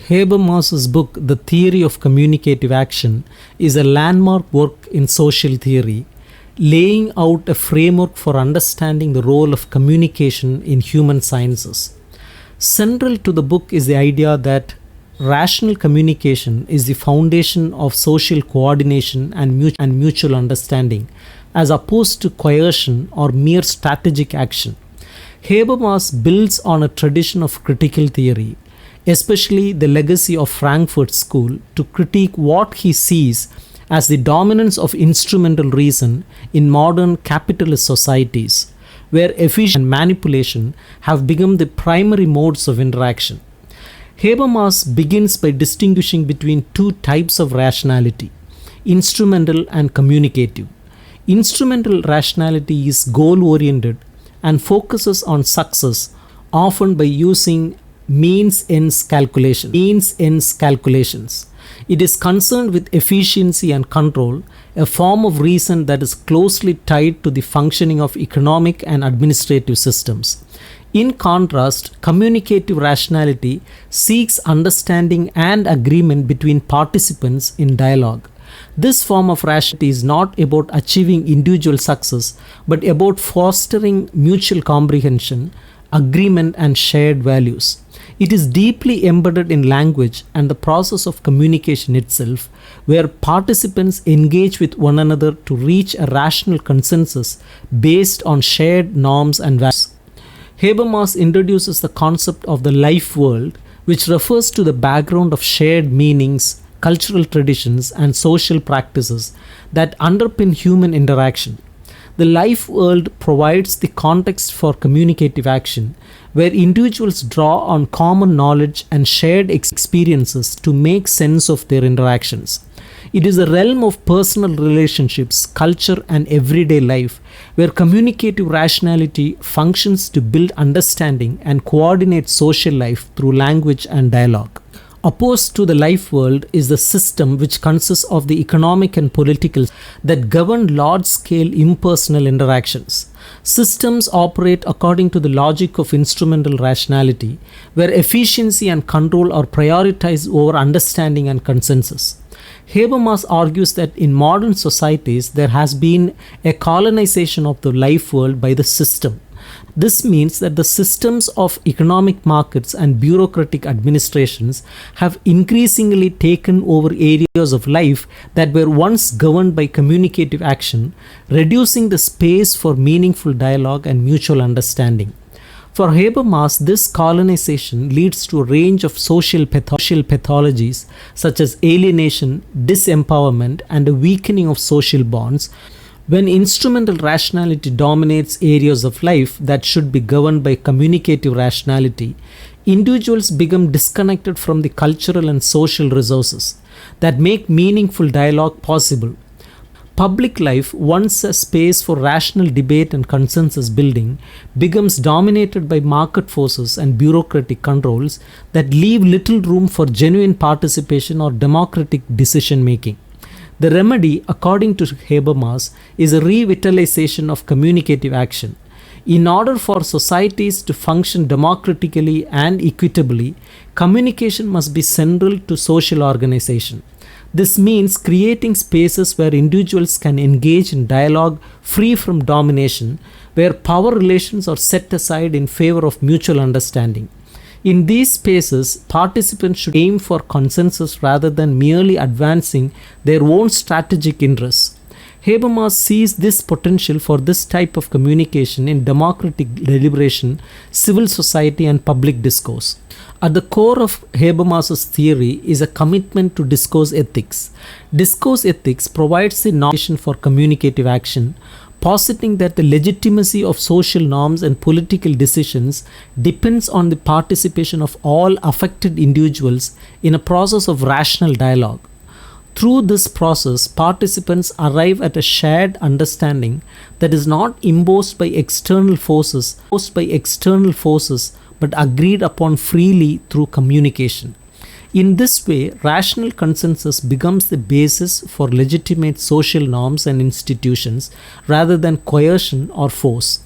Habermas's book, The Theory of Communicative Action, is a landmark work in social theory, laying out a framework for understanding the role of communication in human sciences. Central to the book is the idea that rational communication is the foundation of social coordination and mutual understanding, as opposed to coercion or mere strategic action. Habermas builds on a tradition of critical theory, especially the legacy of Frankfurt School, to critique what he sees as the dominance of instrumental reason in modern capitalist societies, where efficiency and manipulation have become the primary modes of interaction. Habermas begins by distinguishing between two types of rationality: instrumental and communicative. Instrumental rationality is goal-oriented and focuses on success, often by using means-ends calculations. It is concerned with efficiency and control, a form of reason that is closely tied to the functioning of economic and administrative systems. In contrast, communicative rationality seeks understanding and agreement between participants in dialogue. This form of rationality is not about achieving individual success, but about fostering mutual comprehension, agreement, and shared values. It is deeply embedded in language and the process of communication itself, where participants engage with one another to reach a rational consensus based on shared norms and values. Habermas introduces the concept of the life world, which refers to the background of shared meanings, cultural traditions, and social practices that underpin human interaction. The life world provides the context for communicative action, where individuals draw on common knowledge and shared experiences to make sense of their interactions. It is the realm of personal relationships, culture, and everyday life, where communicative rationality functions to build understanding and coordinate social life through language and dialogue. Opposed to the life world is the system, which consists of the economic and political that govern large-scale impersonal interactions. Systems operate according to the logic of instrumental rationality, where efficiency and control are prioritized over understanding and consensus. Habermas argues that in modern societies there has been a colonization of the life world by the system. This means that the systems of economic markets and bureaucratic administrations have increasingly taken over areas of life that were once governed by communicative action, reducing the space for meaningful dialogue and mutual understanding. For Habermas, this colonization leads to a range of social pathologies such as alienation, disempowerment, and a weakening of social bonds. When instrumental rationality dominates areas of life that should be governed by communicative rationality, individuals become disconnected from the cultural and social resources that make meaningful dialogue possible. Public life, once a space for rational debate and consensus building, becomes dominated by market forces and bureaucratic controls that leave little room for genuine participation or democratic decision making. The remedy, according to Habermas, is a revitalization of communicative action. In order for societies to function democratically and equitably, communication must be central to social organization. This means creating spaces where individuals can engage in dialogue free from domination, where power relations are set aside in favor of mutual understanding. In these spaces, participants should aim for consensus rather than merely advancing their own strategic interests. Habermas sees this potential for this type of communication in democratic deliberation, civil society, and public discourse. At the core of Habermas's theory is a commitment to discourse ethics. Discourse ethics provides the foundation for communicative action, positing that the legitimacy of social norms and political decisions depends on the participation of all affected individuals in a process of rational dialogue. Through this process, participants arrive at a shared understanding that is not imposed by external forces, but agreed upon freely through communication. In this way, rational consensus becomes the basis for legitimate social norms and institutions rather than coercion or force.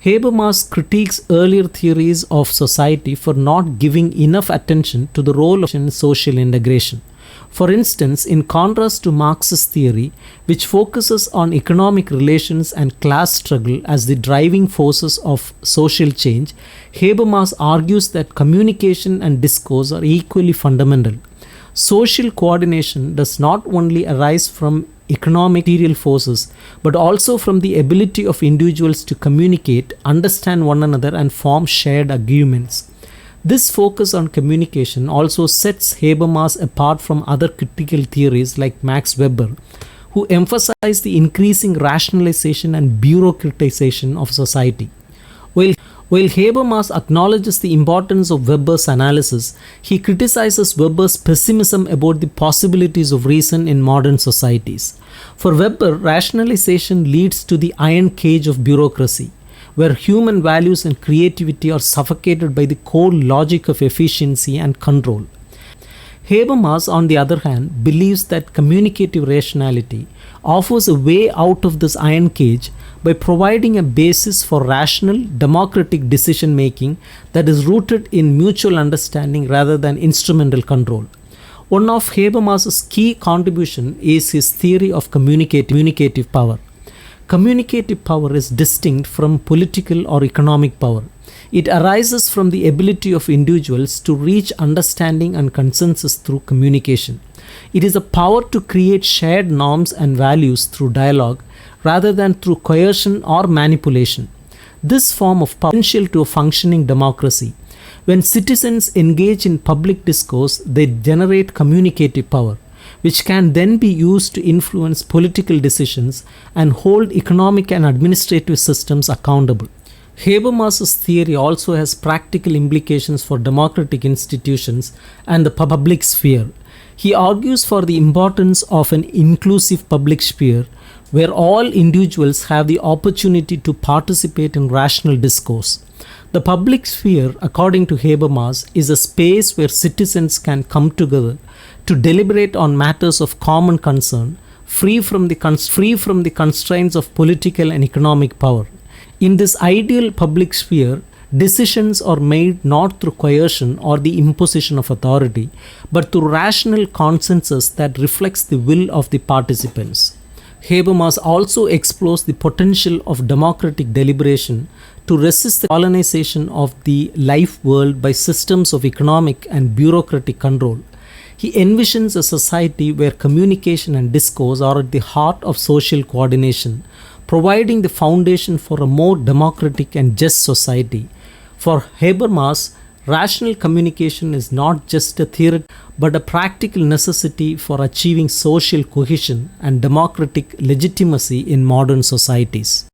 Habermas critiques earlier theories of society for not giving enough attention to the role of social integration. For instance, in contrast to Marxist theory, which focuses on economic relations and class struggle as the driving forces of social change, Habermas argues that communication and discourse are equally fundamental. Social coordination does not only arise from economic material forces, but also from the ability of individuals to communicate, understand one another, and form shared arguments. This focus on communication also sets Habermas apart from other critical theories like Max Weber, who emphasize the increasing rationalization and bureaucratization of society. While Habermas acknowledges the importance of Weber's analysis, he criticizes Weber's pessimism about the possibilities of reason in modern societies. For Weber, rationalization leads to the iron cage of bureaucracy, where human values and creativity are suffocated by the core logic of efficiency and control. Habermas, on the other hand, believes that communicative rationality offers a way out of this iron cage by providing a basis for rational, democratic decision making that is rooted in mutual understanding rather than instrumental control. One of Habermas's key contributions is his theory of communicative power. Communicative power is distinct from political or economic power. It arises from the ability of individuals to reach understanding and consensus through communication. It is a power to create shared norms and values through dialogue rather than through coercion or manipulation. This form of power is essential to a functioning democracy. When citizens engage in public discourse, they generate communicative power, which can then be used to influence political decisions and hold economic and administrative systems accountable. Habermas's theory also has practical implications for democratic institutions and the public sphere. He argues for the importance of an inclusive public sphere where all individuals have the opportunity to participate in rational discourse. The public sphere, according to Habermas, is a space where citizens can come together to deliberate on matters of common concern, free from the constraints of political and economic power. In this ideal public sphere, decisions are made not through coercion or the imposition of authority, but through rational consensus that reflects the will of the participants. Habermas also explores the potential of democratic deliberation to resist the colonization of the life world by systems of economic and bureaucratic control. He envisions a society where communication and discourse are at the heart of social coordination, providing the foundation for a more democratic and just society. For Habermas, rational communication is not just a theory but a practical necessity for achieving social cohesion and democratic legitimacy in modern societies.